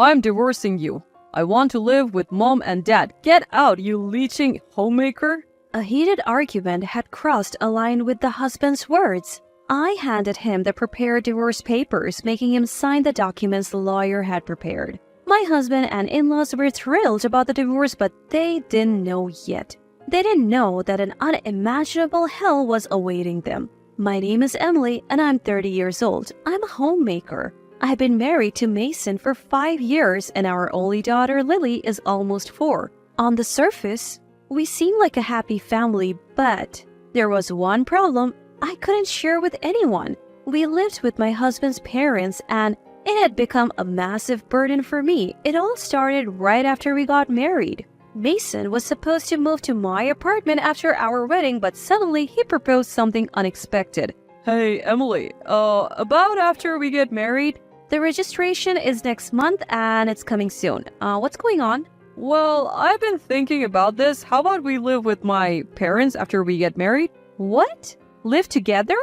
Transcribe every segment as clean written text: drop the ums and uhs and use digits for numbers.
I'm divorcing you. I want to live with mom and dad. Get out, you leeching homemaker. A heated argument had crossed a line with the husband's words. I handed him the prepared divorce papers, making him sign the documents the lawyer had prepared. My husband and in-laws were thrilled about the divorce, but they didn't know yet. They didn't know that an unimaginable hell was awaiting them. My name is Emily, and I'm 30 years old. I'm a homemaker. I've been married to Mason for 5 years, and our only daughter, Lily, is almost 4. On the surface, we seem like a happy family, but there was one problem I couldn't share with anyone. We lived with my husband's parents, and it had become a massive burden for me. It all started right after we got married. Mason was supposed to move to my apartment after our wedding, but suddenly he proposed something unexpected. Hey, Emily, about after we get married? The registration is next month and it's coming soon. What's going on? Well, I've been thinking about this. How about we live with my parents after we get married? What? Live together?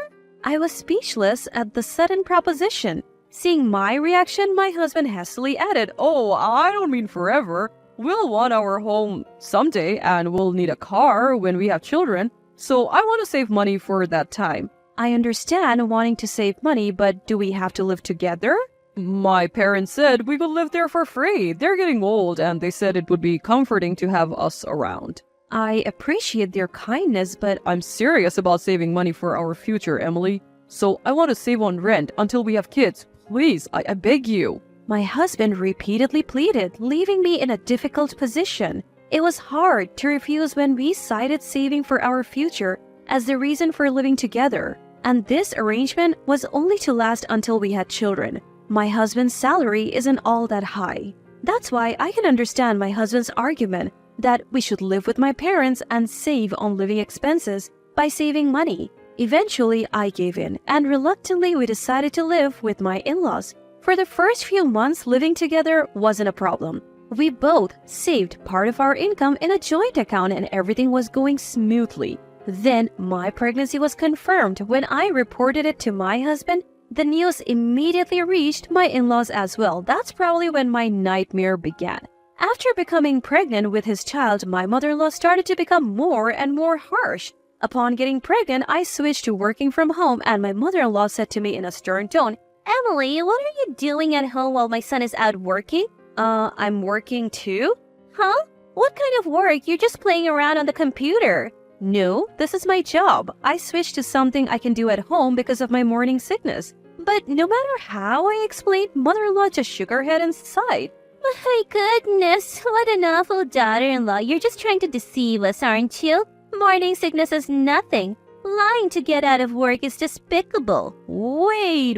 I was speechless at the sudden proposition. Seeing my reaction, my husband hastily added, Oh, I don't mean forever. We'll want our home someday and we'll need a car when we have children. So I want to save money for that time. I understand wanting to save money, but do we have to live together? My parents said we could live there for free. They're getting old and they said it would be comforting to have us around. I appreciate their kindness, but I'm serious about saving money for our future, Emily. So I want to save on rent until we have kids. Please, I beg you. My husband repeatedly pleaded, leaving me in a difficult position. It was hard to refuse when we cited saving for our future as the reason for living together, and this arrangement was only to last until we had children. My husband's salary isn't all that high. That's why I can understand my husband's argument that we should live with my parents and save on living expenses by saving money. Eventually, I gave in, and reluctantly we decided to live with my in-laws. For the first few months, living together wasn't a problem. We both saved part of our income in a joint account and everything was going smoothly. Then, my pregnancy was confirmed. When I reported it to my husband, the news immediately reached my in-laws as well. That's probably when my nightmare began. After becoming pregnant with his child, my mother-in-law started to become more and more harsh. Upon getting pregnant, I switched to working from home, and my mother-in-law said to me in a stern tone, Emily, what are you doing at home while my son is out working? I'm working too? Huh? What kind of work? You're just playing around on the computer. No, this is my job. I switched to something I can do at home because of my morning sickness. But no matter how I explained, mother-in-law just shook her head and sighed. My goodness, what an awful daughter-in-law. You're just trying to deceive us, aren't you? Morning sickness is nothing. Lying to get out of work is despicable. Wait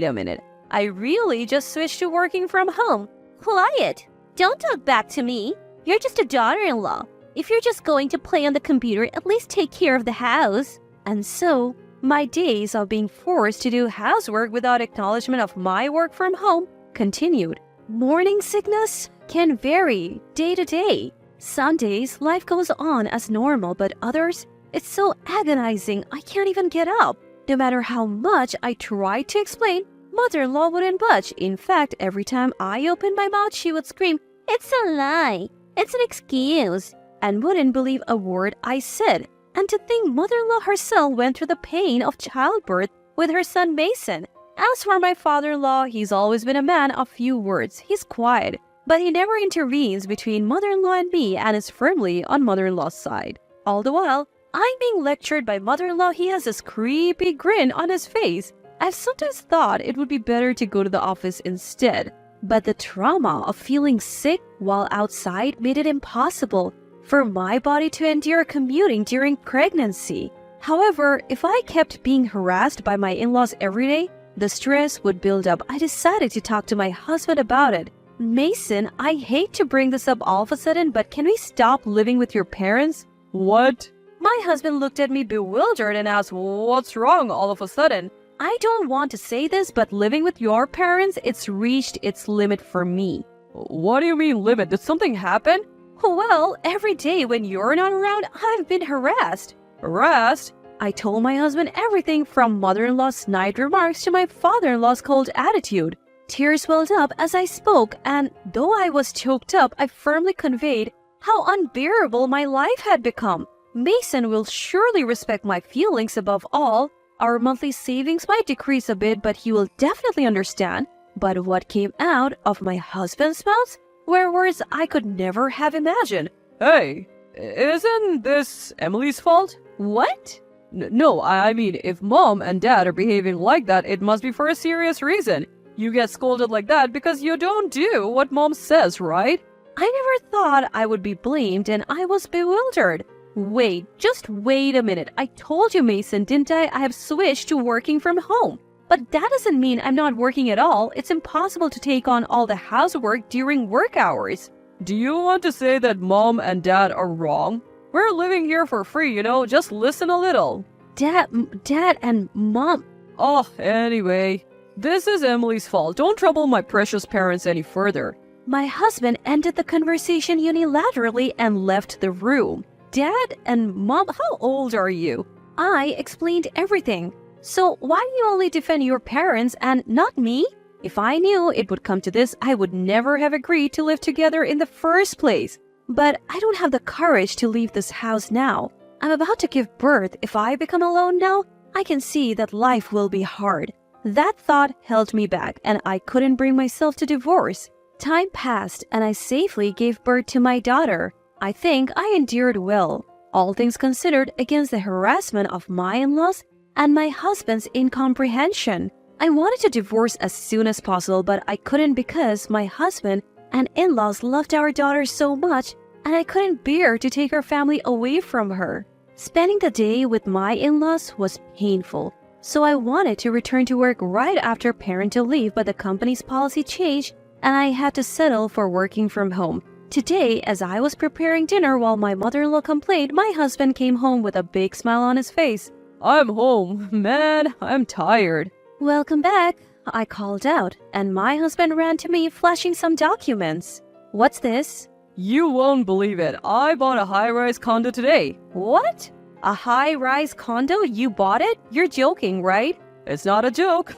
a minute. I really just switched to working from home. Quiet. Don't talk back to me. You're just a daughter-in-law. If you're just going to play on the computer, at least take care of the house. And so, my days of being forced to do housework without acknowledgement of my work from home continued. Morning sickness can vary day to day. Some days, life goes on as normal, but others, it's so agonizing I can't even get up. No matter how much I tried to explain, mother-in-law wouldn't budge. In fact, every time I opened my mouth, she would scream, It's a lie. It's an excuse. And wouldn't believe a word I said. And to think mother-in-law herself went through the pain of childbirth with her son Mason. As for my father-in-law, he's always been a man of few words. He's quiet, but he never intervenes between mother-in-law and me and is firmly on mother-in-law's side. All the while, I'm being lectured by mother-in-law. He has this creepy grin on his face. I've sometimes thought it would be better to go to the office instead. But the trauma of feeling sick while outside made it impossible for my body to endure commuting during pregnancy. However, if I kept being harassed by my in-laws every day, the stress would build up. I decided to talk to my husband about it. Mason, I hate to bring this up all of a sudden, but can we stop living with your parents? What? My husband looked at me bewildered and asked, What's wrong all of a sudden? I don't want to say this, but living with your parents, it's reached its limit for me. What do you mean limit? Did something happen? Well, every day when you're not around, I've been harassed. Harassed? I told my husband everything from mother-in-law's snide remarks to my father-in-law's cold attitude. Tears welled up as I spoke, and though I was choked up, I firmly conveyed how unbearable my life had become. Mason will surely respect my feelings above all. Our monthly savings might decrease a bit, but he will definitely understand. But what came out of my husband's mouth were words I could never have imagined. Hey, isn't this Emily's fault? What? No, I mean, if mom and dad are behaving like that, it must be for a serious reason. You get scolded like that because you don't do what mom says, right? I never thought I would be blamed, and I was bewildered. Wait, just wait a minute. I told you, Mason, didn't I? I have switched to working from home. But that doesn't mean I'm not working at all. It's impossible to take on all the housework during work hours. Do you want to say that mom and dad are wrong? We're living here for free, just listen a little. Dad and Mom. Oh, anyway, this is Emily's fault. Don't trouble my precious parents any further. My husband ended the conversation unilaterally and left the room. Dad and Mom, how old are you? I explained everything. So why do you only defend your parents and not me? If I knew it would come to this, I would never have agreed to live together in the first place. But I don't have the courage to leave this house now. I'm about to give birth. If I become alone now, I can see that life will be hard. That thought held me back, and I couldn't bring myself to divorce. Time passed, and I safely gave birth to my daughter. I think I endured well, all things considered, against the harassment of my in-laws and my husband's incomprehension. I wanted to divorce as soon as possible, but I couldn't because my husband and in-laws loved our daughter so much, and I couldn't bear to take our family away from her. Spending the day with my in-laws was painful, so I wanted to return to work right after parental leave, but the company's policy changed, and I had to settle for working from home. Today, as I was preparing dinner while my mother-in-law complained, my husband came home with a big smile on his face. I'm home. Man, I'm tired. Welcome back, I called out, and my husband ran to me flashing some documents. What's this? You won't believe it. I bought a high-rise condo today. What? A high-rise condo? You bought it? You're joking, right? It's not a joke.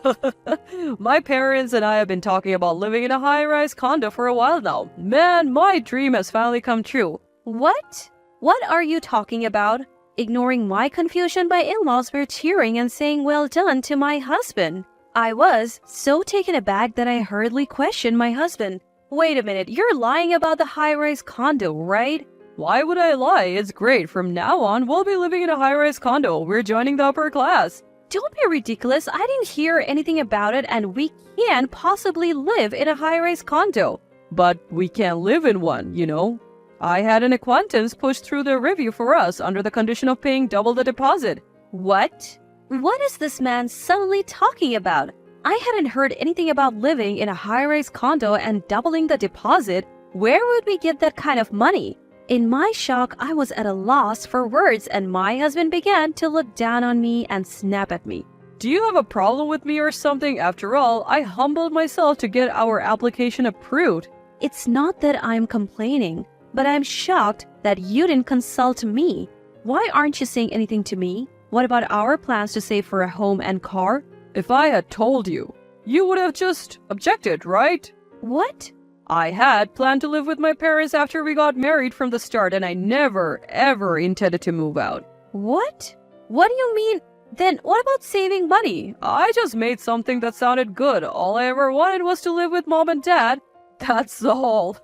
My parents and I have been talking about living in a high-rise condo for a while now. Man, my dream has finally come true. What? What are you talking about? Ignoring my confusion, my in-laws were cheering and saying well done to my husband. I was so taken aback that I hurriedly questioned my husband. Wait a minute, you're lying about the high-rise condo, right? Why would I lie? It's great. From now on, we'll be living in a high-rise condo. We're joining the upper class. Don't be ridiculous. I didn't hear anything about it, and we can't possibly live in a high-rise condo. But we can't live in one, I had an acquaintance push through the review for us under the condition of paying double the deposit. What? What is this man suddenly talking about? I hadn't heard anything about living in a high-rise condo and doubling the deposit. Where would we get that kind of money? In my shock, I was at a loss for words, and my husband began to look down on me and snap at me. Do you have a problem with me or something? After all, I humbled myself to get our application approved. It's not that I'm complaining, but I'm shocked that you didn't consult me. Why aren't you saying anything to me? What about our plans to save for a home and car? If I had told you, you would have just objected, right? What? I had planned to live with my parents after we got married from the start, and I never, ever intended to move out. What? What do you mean? Then what about saving money? I just made something that sounded good. All I ever wanted was to live with mom and dad. That's all.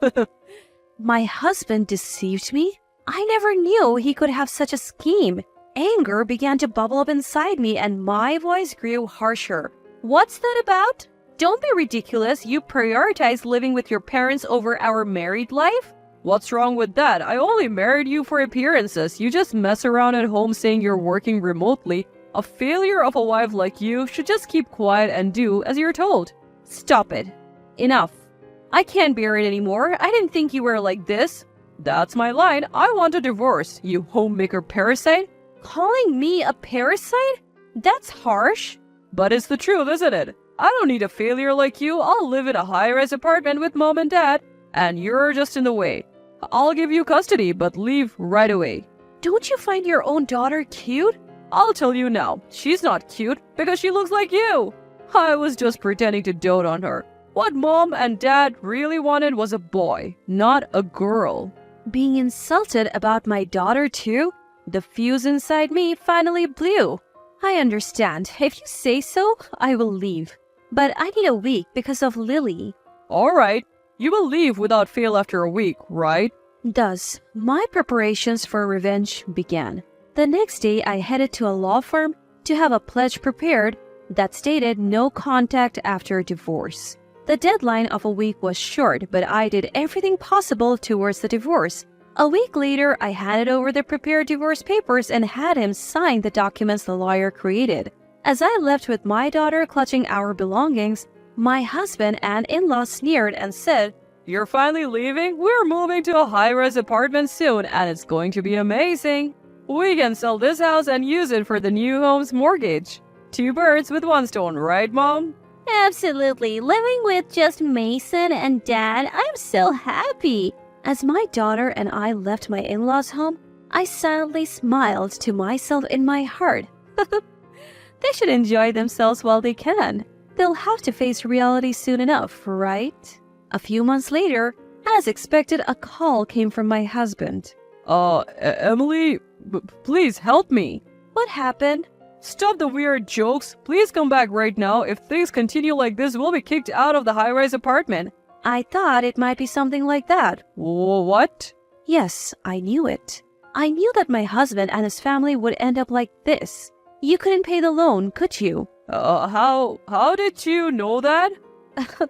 My husband deceived me? I never knew he could have such a scheme. Anger began to bubble up inside me, and my voice grew harsher. What's that about? Don't be ridiculous. You prioritize living with your parents over our married life? What's wrong with that? I only married you for appearances. You just mess around at home saying you're working remotely. A failure of a wife like you should just keep quiet and do as you're told. Stop it. Enough. I can't bear it anymore. I didn't think you were like this. That's my line. I want a divorce, you homemaker parasite. Calling me a parasite? That's harsh. But it's the truth, isn't it? I don't need a failure like you. I'll live in a high-rise apartment with mom and dad, and you're just in the way. I'll give you custody, but leave right away. Don't you find your own daughter cute? I'll tell you now, she's not cute because she looks like you. I was just pretending to dote on her. What mom and dad really wanted was a boy, not a girl. Being insulted about my daughter too? The fuse inside me finally blew. I understand. If you say so, I will leave. But I need a week because of Lily. Alright, you will leave without fail after a week, right? Thus, my preparations for revenge began. The next day, I headed to a law firm to have a pledge prepared that stated no contact after divorce. The deadline of a week was short, but I did everything possible towards the divorce. A week later, I handed over the prepared divorce papers and had him sign the documents the lawyer created. As I left with my daughter clutching our belongings, my husband and in-laws sneered and said, You're finally leaving? We're moving to a high-rise apartment soon and it's going to be amazing. We can sell this house and use it for the new home's mortgage. 2 birds with 1 stone, right, Mom? Absolutely. Living with just Mason and Dad, I'm so happy. As my daughter and I left my in-laws' home, I silently smiled to myself in my heart. They should enjoy themselves while they can. They'll have to face reality soon enough, right? A few months later, as expected, a call came from my husband. Emily, please help me. What happened? Stop the weird jokes. Please come back right now. If things continue like this, we'll be kicked out of the high-rise apartment. I thought it might be something like that. What? Yes, I knew it. I knew that my husband and his family would end up like this. You couldn't pay the loan, could you? How did you know that?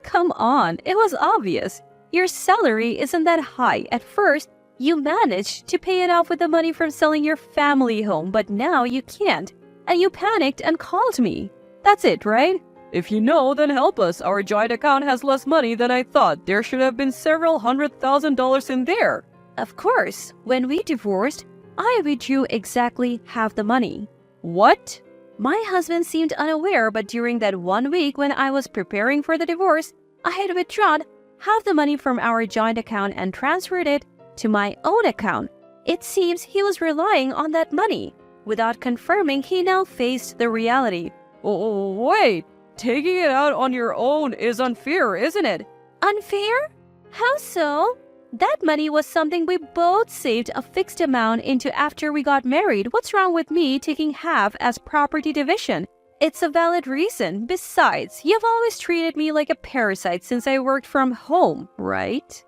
Come on, it was obvious. Your salary isn't that high. At first, you managed to pay it off with the money from selling your family home, but now you can't. And you panicked and called me. That's it, right? If you know, then help us. Our joint account has less money than I thought. There should have been several $100,000 in there. Of course, when we divorced, I withdrew exactly half the money. What? My husband seemed unaware, but during that 1 week when I was preparing for the divorce, I had withdrawn half the money from our joint account and transferred it to my own account. It seems he was relying on that money. Without confirming, he now faced the reality. Oh, wait. Taking it out on your own is unfair, isn't it? Unfair? How so? That money was something we both saved a fixed amount into after we got married. What's wrong with me taking half as property division? It's a valid reason. Besides, you've always treated me like a parasite since I worked from home, right?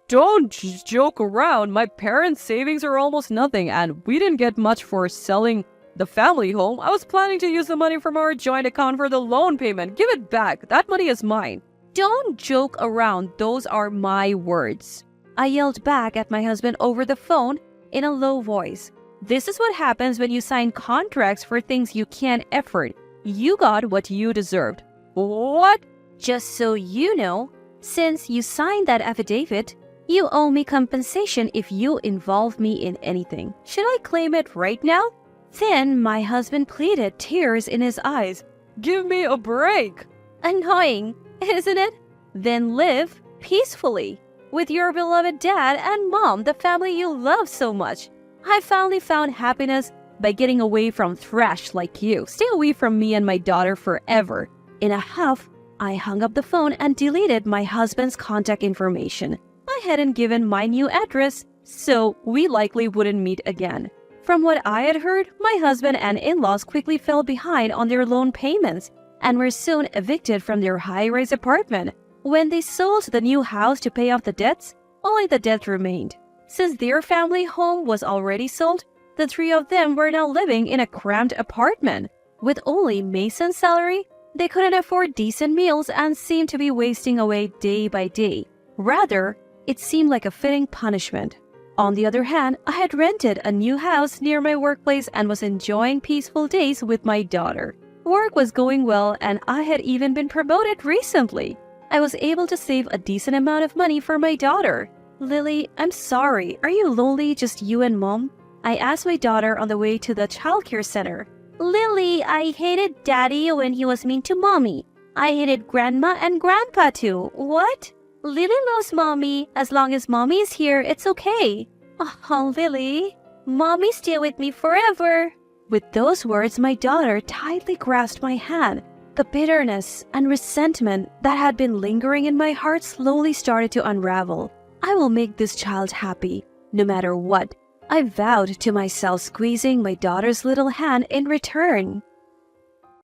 Don't joke around. My parents' savings are almost nothing, and we didn't get much for selling the family home. I was planning to use the money from our joint account for the loan payment. Give it back. That money is mine. Don't joke around. Those are my words. I yelled back at my husband over the phone in a low voice. This is what happens when you sign contracts for things you can't afford. You got what you deserved. What? Just so you know, since you signed that affidavit, you owe me compensation if you involve me in anything. Should I claim it right now? Then my husband pleaded, tears in his eyes. Give me a break. Annoying, isn't it? Then live peacefully with your beloved dad and mom, the family you love so much. I finally found happiness by getting away from trash like you. Stay away from me and my daughter forever. In a huff, I hung up the phone and deleted my husband's contact information. I hadn't given my new address, so we likely wouldn't meet again. From what I had heard, my husband and in-laws quickly fell behind on their loan payments and were soon evicted from their high-rise apartment. When they sold the new house to pay off the debts, only the debt remained. Since their family home was already sold, the 3 of them were now living in a cramped apartment. With only Mason's salary, they couldn't afford decent meals and seemed to be wasting away day by day. Rather, it seemed like a fitting punishment. On the other hand, I had rented a new house near my workplace and was enjoying peaceful days with my daughter. Work was going well and I had even been promoted recently. I was able to save a decent amount of money for my daughter. Lily, I'm sorry. Are you lonely, just you and mom? I asked my daughter on the way to the childcare center. Lily, I hated daddy when he was mean to mommy. I hated grandma and grandpa too. What? Lily loves mommy. As long as mommy is here, it's okay. Oh, Lily. Mommy, stay with me forever. With those words, my daughter tightly grasped my hand. The bitterness and resentment that had been lingering in my heart slowly started to unravel. I will make this child happy, no matter what, I vowed to myself, squeezing my daughter's little hand in return.